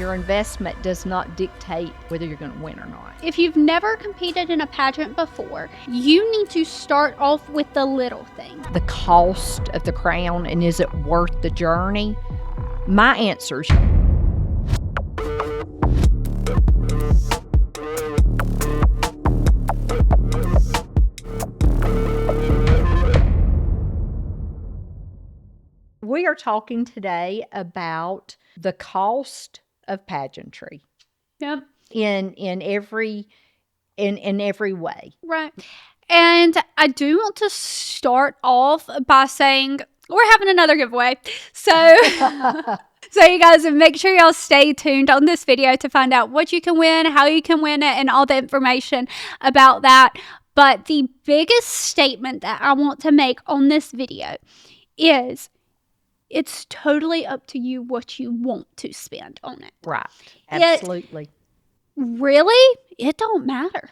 your investment does not dictate whether you're going to win or not. If you've never competed in a pageant before, you need to start off with the little things. The cost of the crown, and is it worth the journey? My answer is we are talking today about the cost of pageantry. Yep. In every way. Right. And I do want to start off by saying we're having another giveaway. So so you guys make sure y'all stay tuned on this video to find out what you can win, how you can win it, and all the information about that. But the biggest statement that I want to make on this video is it's totally up to you what you want to spend on it. Right. Absolutely. It don't matter.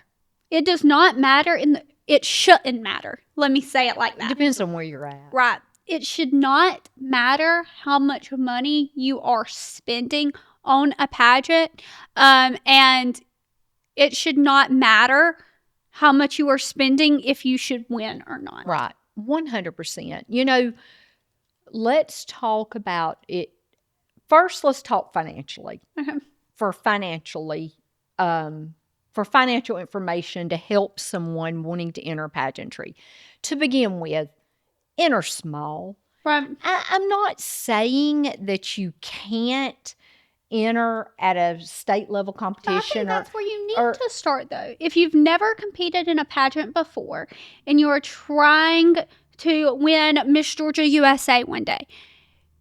It does not matter it shouldn't matter. Let me say it like that. It depends on where you're at. Right. It should not matter how much money you are spending on a pageant. And it should not matter how much you are spending if you should win or not. Right. 100%. Let's talk about it. First, let's talk financially. For financial information to help someone wanting to enter pageantry. To begin with, enter small. Right. I'm not saying that you can't enter at a state level competition. I think that's where you need to start, though. If you've never competed in a pageant before and you're trying to win Miss Georgia USA one day,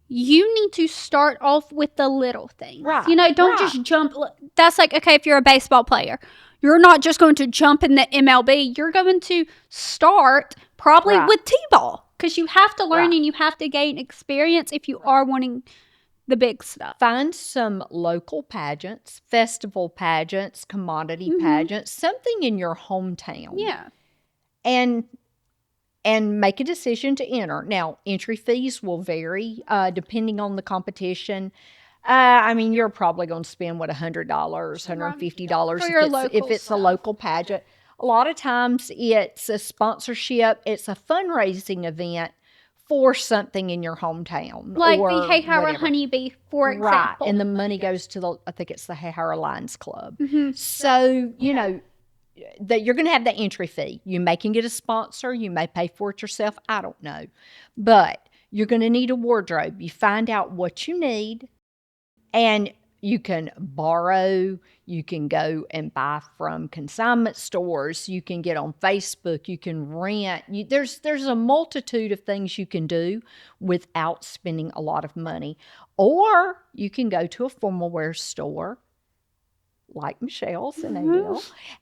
you need to start off with the little things. Right. Don't just jump. That's like, okay, if you're a baseball player, you're not just going to jump in the MLB. You're going to start probably with T-ball because you have to learn and you have to gain experience if you are wanting the big stuff. Find some local pageants, festival pageants, commodity pageants, something in your hometown. Yeah. And make a decision to enter. Now, entry fees will vary depending on the competition. You're probably going to spend, $100, $150 if it's a local pageant. A lot of times it's a sponsorship. It's a fundraising event for something in your hometown. Like the Hey Hara Honeybee, for example. Right, and the money goes to I think it's the Hey Hara Lions Club. So, that you're going to have the entry fee. You may can get a sponsor. You may pay for it yourself. I don't know. But you're going to need a wardrobe. You find out what you need, and you can borrow. You can go and buy from consignment stores. You can get on Facebook. You can rent. There's a multitude of things you can do without spending a lot of money. Or you can go to a formal wear store like Michelle's and Adele,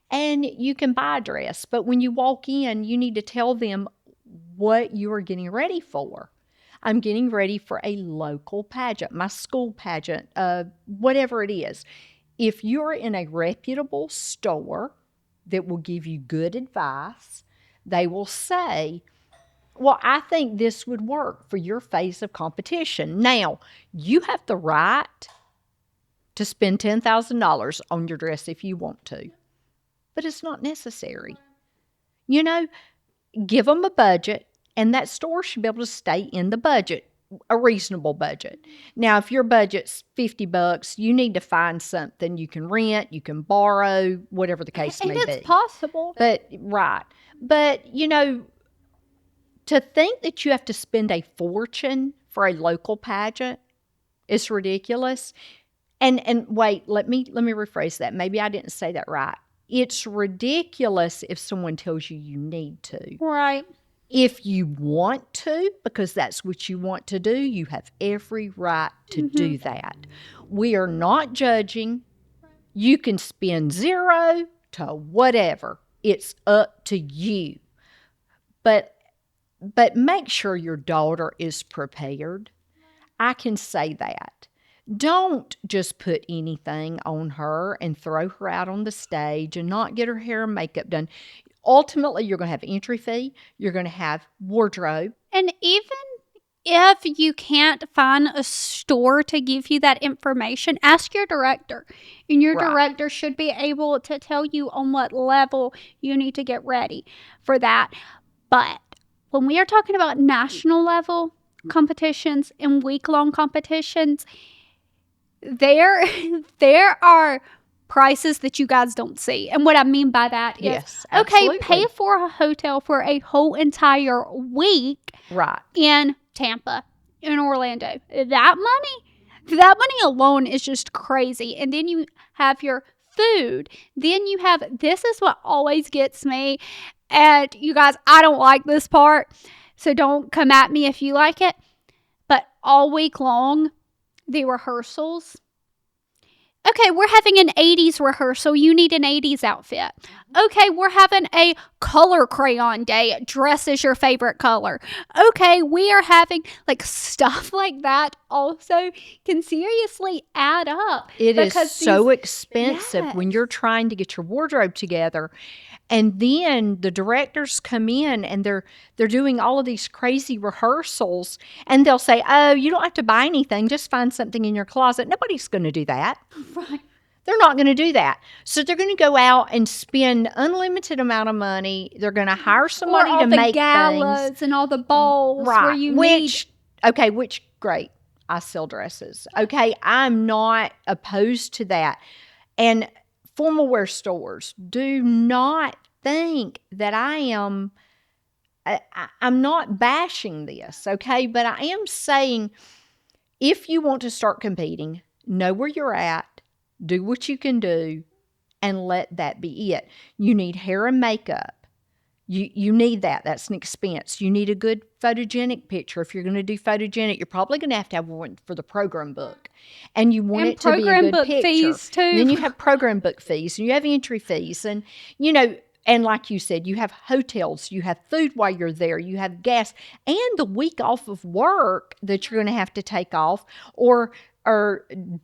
and you can buy a dress. But when you walk in, you need to tell them what you are getting ready for. I'm getting ready for a local pageant, my school pageant, whatever it is. If you're in a reputable store that will give you good advice, they will say, well, I think this would work for your phase of competition. Now, you have the right to spend $10,000 on your dress if you want to. But it's not necessary. Give them a budget, and that store should be able to stay in the budget, a reasonable budget. Now, if your budget's $50, you need to find something you can rent, you can borrow, whatever the case may be. And it's possible. But, to think that you have to spend a fortune for a local pageant is ridiculous. And wait, let me rephrase that. Maybe I didn't say that right. It's ridiculous if someone tells you need to. Right. If you want to, because that's what you want to do, you have every right to do that. We are not judging. You can spend zero to whatever. It's up to you. But make sure your daughter is prepared. I can say that. Don't just put anything on her and throw her out on the stage and not get her hair and makeup done. Ultimately, you're going to have entry fee. You're going to have wardrobe. And even if you can't find a store to give you that information, ask your director. And your director should be able to tell you on what level you need to get ready for that. But when we are talking about national level competitions and week-long competitions, there are prices that you guys don't see. And what I mean by that is, okay, pay for a hotel for a whole entire week in Tampa, in Orlando. That money alone is just crazy. And then you have your food. Then you have, this is what always gets me. And you guys, I don't like this part, so don't come at me if you like it. But all week long, the rehearsals. Okay, we're having an 80s rehearsal. You need an 80s outfit. Okay, we're having a color crayon day. Dress is your favorite color. Okay, we are having like stuff like that also can seriously add up. It is so expensive when you're trying to get your wardrobe together. And then the directors come in and they're doing all of these crazy rehearsals, and they'll say, oh, you don't have to buy anything. Just find something in your closet. Nobody's going to do that. Right. They're not going to do that. So they're going to go out and spend unlimited amount of money. They're going to hire somebody to make galas things. And all the balls where you which great. I sell dresses. Okay, I'm not opposed to that. And formal wear stores, do not think that I'm not bashing this, okay? But I am saying, if you want to start competing, know where you're at, do what you can do, and let that be it. You need hair and makeup. You need that. That's an expense. You need a good photogenic picture. If you're going to do photogenic, you're probably going to have one for the program book. And you want it to be a good picture. Fees too. And then you have program book fees, and you have entry fees. And, and like you said, you have hotels, you have food while you're there, you have gas, and the week off of work that you're going to have to take off, or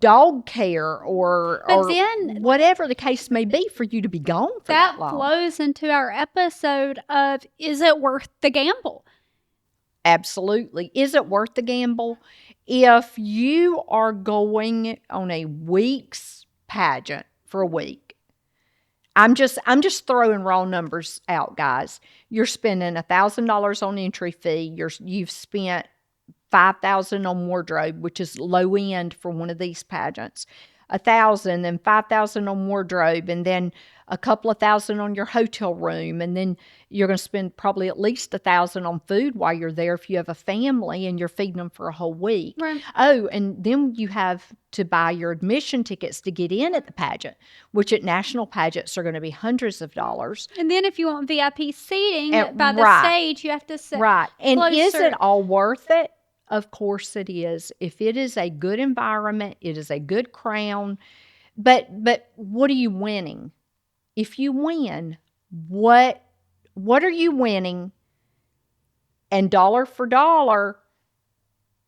dog care, or then, whatever the case may be for you to be gone for that long. That flows into our episode of, is it worth the gamble? Absolutely. Is it worth the gamble? If you are going on a week's pageant for a week, I'm just throwing raw numbers out, guys. You're spending $1,000 on entry fee. You've spent $5,000 on wardrobe, which is low end for one of these pageants. $1,000, then $5,000 on wardrobe, and then a couple of thousand on your hotel room, and then you're going to spend probably at least $1,000 on food while you're there if you have a family and you're feeding them for a whole week. Right. Oh, and then you have to buy your admission tickets to get in at the pageant, which at national pageants are going to be hundreds of dollars. And then if you want VIP seating by the stage, you have to sit right. And closer. Is it all worth it? Of course it is. If it is a good environment, it is a good crown. But what are you winning? If you win, what are you winning? And dollar for dollar,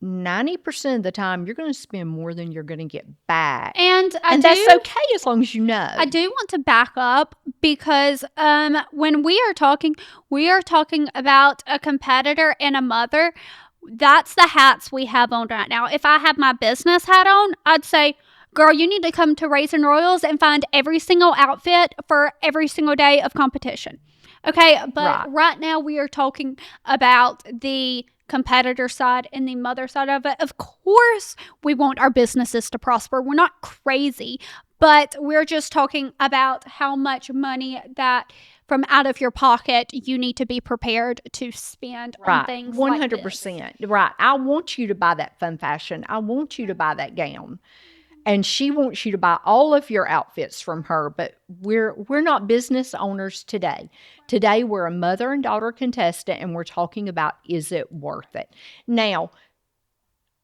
90% of the time, you're going to spend more than you're going to get back. And that's okay as long as you know. I do want to back up because when we are talking about a competitor and a mother. That's the hats we have on right now. If I have my business hat on, I'd say, girl, you need to come to Raisin Royals and find every single outfit for every single day of competition. Okay, but right now we are talking about the competitor side and the mother side of it. Of course, we want our businesses to prosper. We're not crazy, but we're just talking about how much money that from out of your pocket you need to be prepared to spend on things 100%. Like this. Right. I want you to buy that fun fashion. I want you to buy that gown. And she wants you to buy all of your outfits from her, but we're not business owners today. Today, we're a mother and daughter contestant, and we're talking about, is it worth it? Now,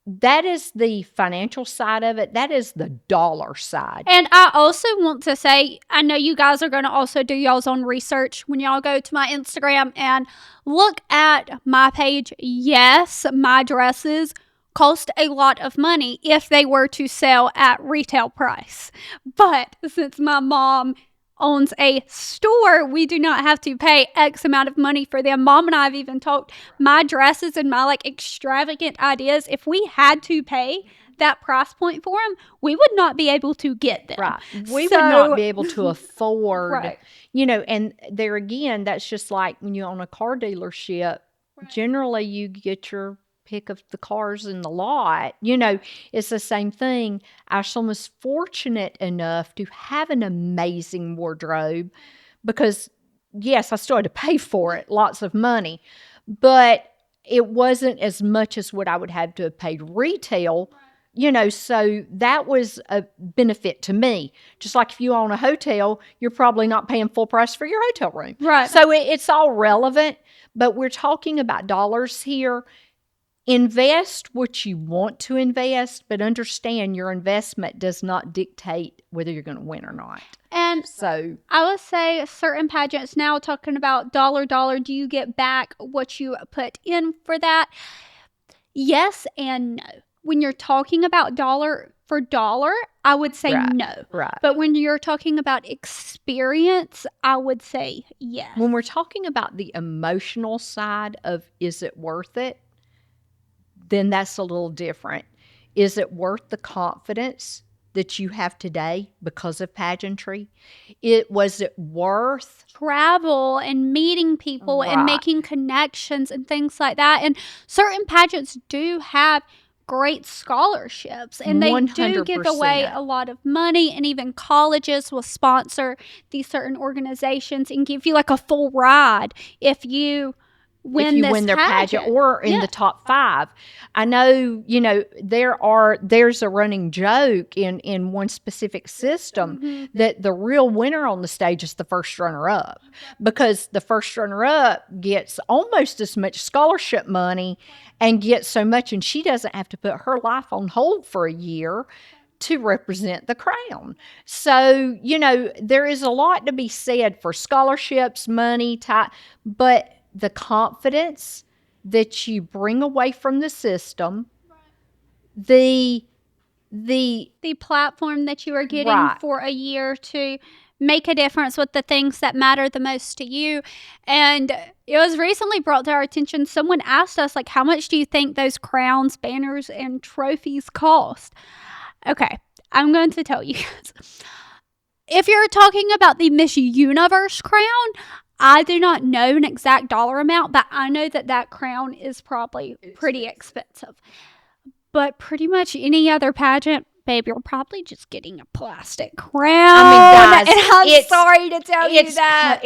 that is the financial side of it. That is the dollar side. And I also want to say, I know you guys are going to also do y'all's own research when y'all go to my Instagram and look at my page. Yes, my dresses cost a lot of money if they were to sell at retail price. But since my mom owns a store, we do not have to pay X amount of money for them. Mom and I have even talked my dresses and my like extravagant ideas. If we had to pay that price point for them, we would not be able to get them. Right. We would not be able to afford, Right. and there again, that's just like when you own a car dealership, generally you get your pick of the cars in the lot. It's the same thing. Ashlyn was fortunate enough to have an amazing wardrobe because, yes, I still had to pay for it, lots of money, but it wasn't as much as what I would have to have paid retail. So that was a benefit to me. Just like if you own a hotel, you're probably not paying full price for your hotel room. Right. So it's all relevant, but we're talking about dollars here. Invest what you want to invest, but understand your investment does not dictate whether you're going to win or not. And So I would say certain pageants now talking about dollar, do you get back what you put in for that? Yes and no. When you're talking about dollar for dollar, I would say no. Right. But when you're talking about experience, I would say yes. When we're talking about the emotional side of is it worth it, then that's a little different. Is it worth the confidence that you have today because of pageantry? Was it worth travel and meeting people and making connections and things like that? And certain pageants do have great scholarships, and they do give away 100%. a lot of money, and even colleges will sponsor these certain organizations and give you like a full ride if you win their pageant or in the top 5. I know, there's a running joke in one specific system that the real winner on the stage is the first runner-up, because the first runner-up gets almost as much scholarship money and gets so much, and she doesn't have to put her life on hold for a year to represent the crown. So, there is a lot to be said for scholarships, money, but the confidence that you bring away from the system, the platform that you are getting for a year to make a difference with the things that matter the most to you. And it was recently brought to our attention, someone asked us, like, how much do you think those crowns, banners, and trophies cost? Okay, I'm going to tell you guys. If you're talking about the Miss Universe crown, I do not know an exact dollar amount, but I know that crown is probably pretty expensive. But pretty much any other pageant, babe, you're probably just getting a plastic crown. I mean, guys, and I'm sorry to tell you that.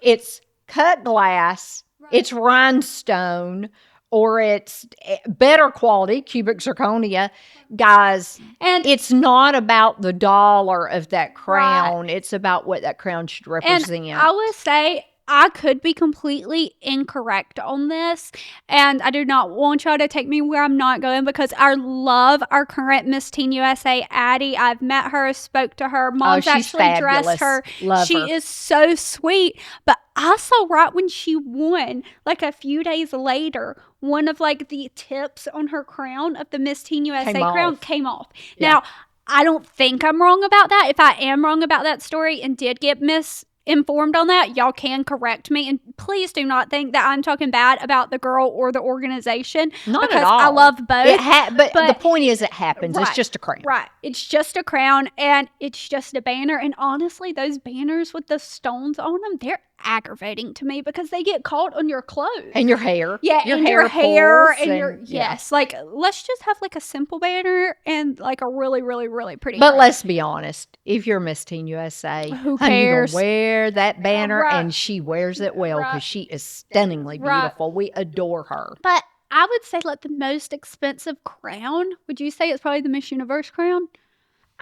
It's cut glass, it's rhinestone, or it's better quality, cubic zirconia. Guys, and it's not about the dollar of that crown. Right. It's about what that crown should represent. And I would say I could be completely incorrect on this, and I do not want y'all to take me where I'm not going, because I love our current Miss Teen USA, Addie. I've met her, spoke to her. Mom's actually fabulous. Dressed her. Love she her. Is so sweet. But I saw right when she won, like a few days later, one of like the tips on her crown of the Miss Teen USA crown came off. Yeah. Now, I don't think I'm wrong about that. If I am wrong about that story and did get misinformed on that, y'all can correct me, and please do not think that I'm talking bad about the girl or the organization. Not at all. I love both. But the point is, it happens. Right, it's just a crown. Right. It's just a crown, and it's just a banner. And honestly, those banners with the stones on them, they're aggravating to me because they get caught on your clothes and your hair. Yeah, your hair and your yes. Like, let's just have like a simple banner and like a really, really, really pretty. But let's be honest, if you're Miss Teen USA, who cares? You wear that banner, and she wears it well because she is stunningly beautiful. We adore her. But I would say, like, the most expensive crown, would you say it's probably the Miss Universe crown?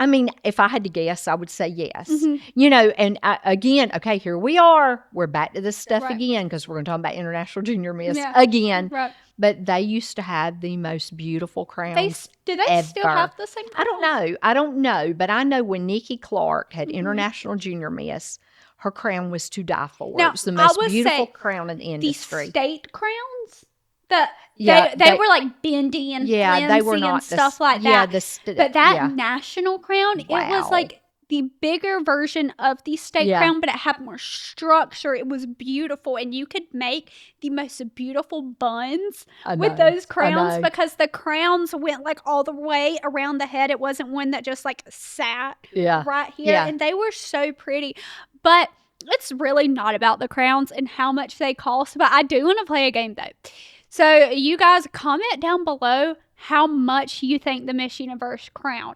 I mean, if I had to guess, I would say yes. And again, okay, here we are. We're back to this stuff again, because we're going to talk about International Junior Miss again. Right. But they used to have the most beautiful crowns. Do they still have the same crowns? I don't know. But I know when Nikki Clark had International Junior Miss, her crown was to die for. Now, it was the most beautiful crown in the industry. The state crowns? They were like bendy and flimsy they were not and stuff like that. But that national crown, wow. It was like the bigger version of the state crown, but it had more structure. It was beautiful, and you could make the most beautiful buns with those crowns because the crowns went like all the way around the head. It wasn't one that just like sat right here, and they were so pretty. But it's really not about the crowns and how much they cost. But I do want to play a game though. So you guys comment down below how much you think the Miss Universe crown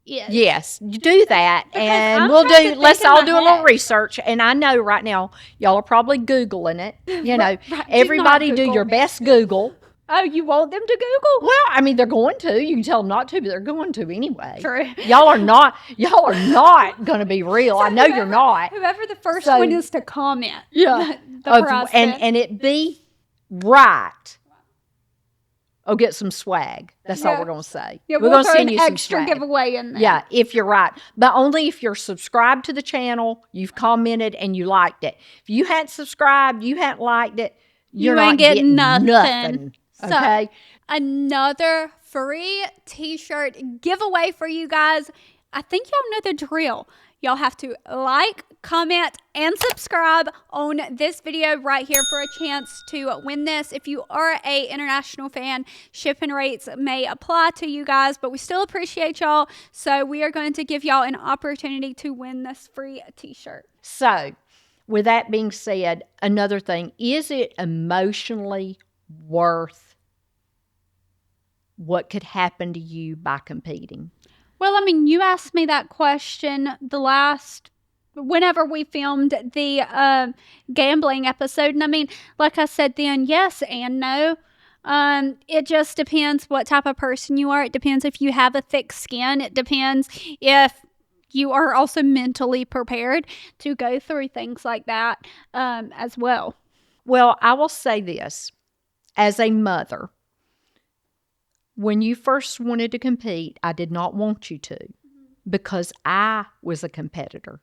is. Yes, you do that, and let's all do a little research. And I know right now y'all are probably Googling it. You know, everybody do your best Google. Oh, you want them to Google? Well, I mean, they're going to. You can tell them not to, but they're going to anyway. True. Y'all are not going to be real. I know you're not. Whoever the first one is to comment. Yeah. And it be right. Oh, get some swag. That's all we're going to say. Yeah, we're going to send you some extra giveaway in there. Yeah, if you're right. But only if you're subscribed to the channel, you've commented, and you liked it. If you hadn't subscribed, you hadn't liked it, you ain't getting nothing. Okay? So, another free t-shirt giveaway for you guys. I think y'all know the drill. Y'all have to like, comment, and subscribe on this video right here for a chance to win this. If you are a international fan, shipping rates may apply to you guys, but we still appreciate y'all. So we are going to give y'all an opportunity to win this free t-shirt. So with that being said, another thing, is it emotionally worth what could happen to you by competing? Well, I mean, you asked me that question whenever we filmed the gambling episode. And I mean, like I said then, yes and no. It just depends what type of person you are. It depends if you have a thick skin. It depends if you are also mentally prepared to go through things like that as well. Well, I will say this. As a mother, when you first wanted to compete, I did not want you to because I was a competitor.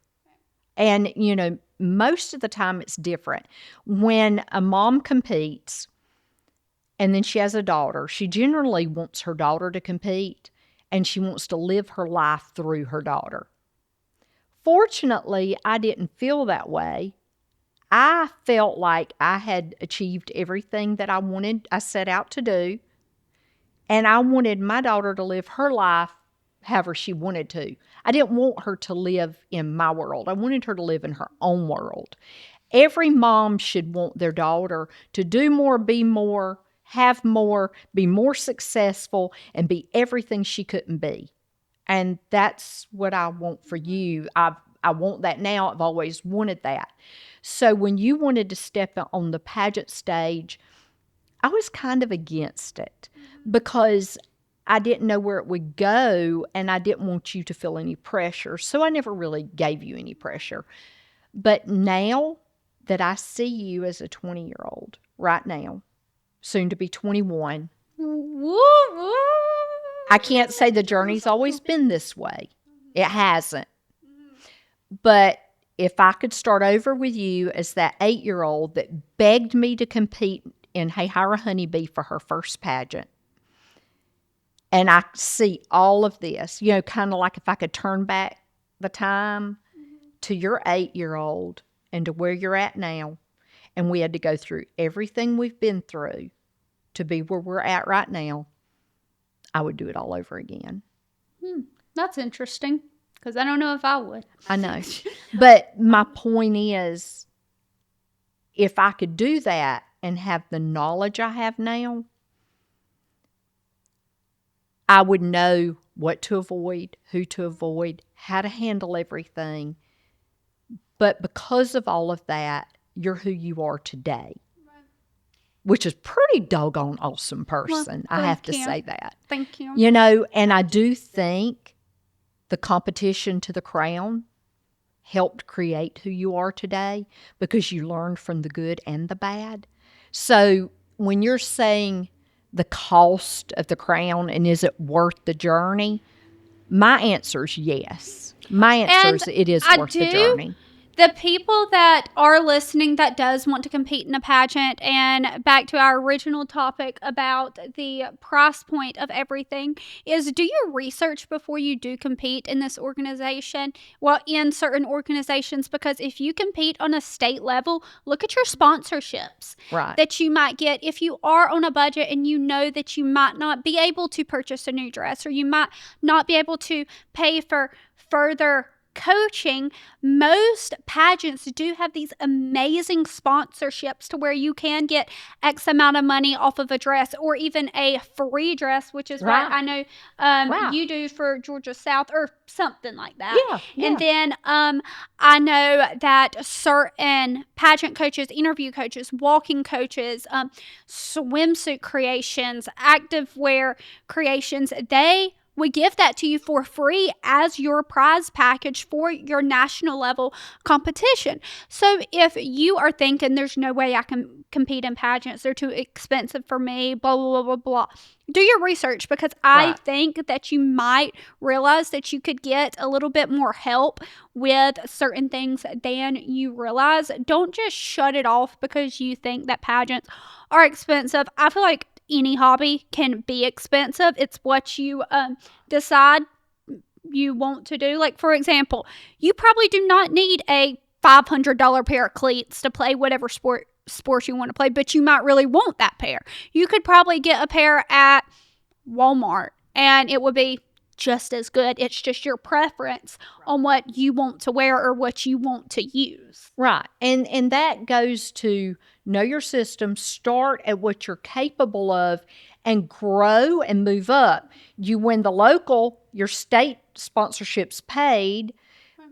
And, you know, most of the time it's different. When a mom competes and then she has a daughter, she generally wants her daughter to compete and she wants to live her life through her daughter. Fortunately, I didn't feel that way. I felt like I had achieved everything that I set out to do. And I wanted my daughter to live her life however she wanted to. I didn't want her to live in my world. I wanted her to live in her own world. Every mom should want their daughter to do more, be more, have more, be more successful, and be everything she couldn't be. And that's what I want for you. I want that now. I've always wanted that. So when you wanted to step on the pageant stage, I was kind of against it because I didn't know where it would go and I didn't want you to feel any pressure. So I never really gave you any pressure. But now that I see you as a 20-year-old right now, soon to be 21, I can't say the journey's always been this way. It hasn't. But if I could start over with you as that 8-year-old that begged me to compete in Hey Hire a Honeybee for her first pageant, and I see all of this, you know, kind of like if I could turn back the time to your 8-year-old and to where you're at now, and we had to go through everything we've been through to be where we're at right now, I would do it all over again. That's interesting, because I don't know if I would. I know. But my point is, if I could do that and have the knowledge I have now, I would know what to avoid, who to avoid, how to handle everything. But because of all of that, you're who you are today, which is pretty doggone awesome person. Well, I have to say that. Thank you. You know, and I do think the competition to the crown helped create who you are today because you learned from the good and the bad. So when you're saying the cost of the crown and is it worth the journey, my answer is yes. My answer is it is worth the journey. the people that are listening that does want to compete in a pageant, and back to our original topic about the price point of everything, is do your research before you do compete in this organization. Well, in certain organizations, because if you compete on a state level, look at your sponsorships that you might get. If you are on a budget and you know that you might not be able to purchase a new dress, or you might not be able to pay for further coaching, most pageants do have these amazing sponsorships to where you can get X amount of money off of a dress, or even a free dress, which is what I know you do for Georgia South or something like that. Yeah. And then I know that certain pageant coaches, interview coaches, walking coaches, swimsuit creations, activewear creations, they we give that to you for free as your prize package for your national level competition. So if you are thinking there's no way I can compete in pageants, they're too expensive for me, blah, blah, blah, blah, blah, do your research, because I think that you might realize that you could get a little bit more help with certain things than you realize. Don't just shut it off because you think that pageants are expensive. I feel like any hobby can be expensive. It's what you decide you want to do. Like, for example, you probably do not need a $500 pair of cleats to play whatever sports you want to play, but you might really want that pair. You could probably get a pair at Walmart and it would be just as good. It's just your preference on what you want to wear or what you want to use. Right. And that goes to know your system, start at what you're capable of, and grow and move up. You win the local, your state sponsorships paid,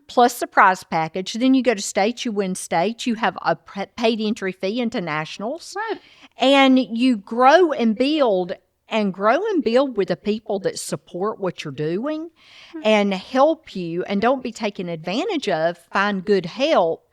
plus the prize package. Then you go to state, you win state, you have a paid entry fee into nationals. Right. And you grow and build. And grow and build with the people that support what you're doing and help you, and don't be taken advantage of. Find good help.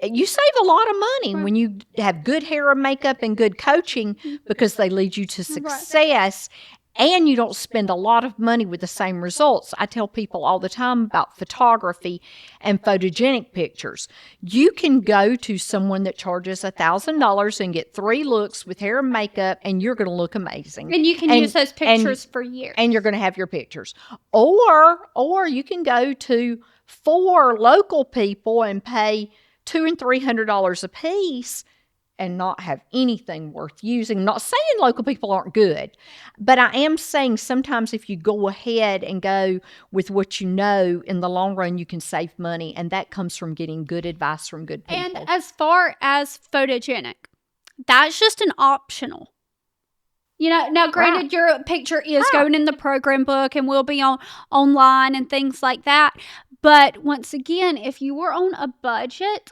You save a lot of money when you have good hair and makeup and good coaching, because they lead you to success. And you don't spend a lot of money with the same results. I tell people all the time about photography and photogenic pictures. You can go to someone that charges $1,000 and get 3 looks with hair and makeup, and you're going to look amazing. And you can use those pictures for years. And you're going to have your pictures. Or you can go to 4 local people and pay $200 and $300 a piece and not have anything worth using. Not saying local people aren't good, but I am saying sometimes if you go ahead and go with what you know, in the long run, you can save money. And that comes from getting good advice from good people. And as far as photogenic, that's just an optional. You know, now granted, your picture is going in the program book and will be online and things like that. But once again, if you were on a budget,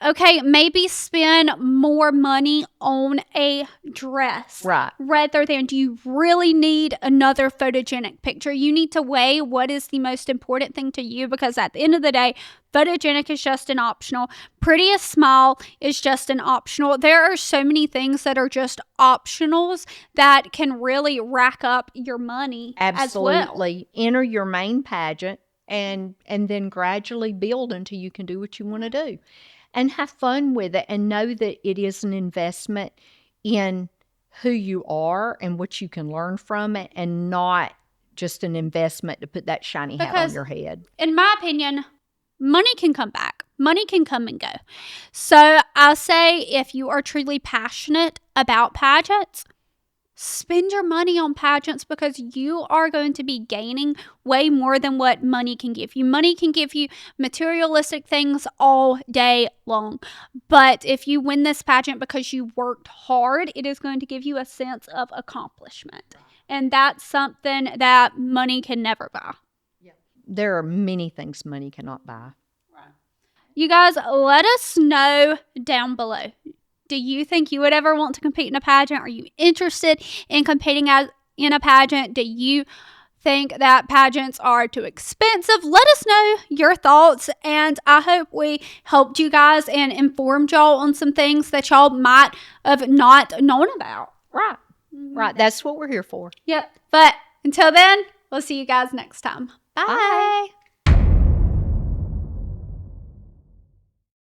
okay, maybe spend more money on a dress. Right. Rather than, do you really need another photogenic picture? You need to weigh what is the most important thing to you, because at the end of the day, photogenic is just an optional. Prettiest smile is just an optional. There are so many things that are just optionals that can really rack up your money. Absolutely. As well. Enter your main pageant and then gradually build until you can do what you want to do. And have fun with it, and know that it is an investment in who you are and what you can learn from it, and not just an investment to put that shiny hat on your head. In my opinion, money can come back. Money can come and go. So I say, if you are truly passionate about pageants, spend your money on pageants, because you are going to be gaining way more than what money can give you. Money can give you materialistic things all day long. But if you win this pageant because you worked hard, it is going to give you a sense of accomplishment. And that's something that money can never buy. There are many things money cannot buy. You guys, let us know down below. Do you think you would ever want to compete in a pageant? Are you interested in competing in a pageant? Do you think that pageants are too expensive? Let us know your thoughts, and I hope we helped you guys and informed y'all on some things that y'all might have not known about. Right. Right. That's what we're here for. Yep. But until then, we'll see you guys next time. Bye. Bye.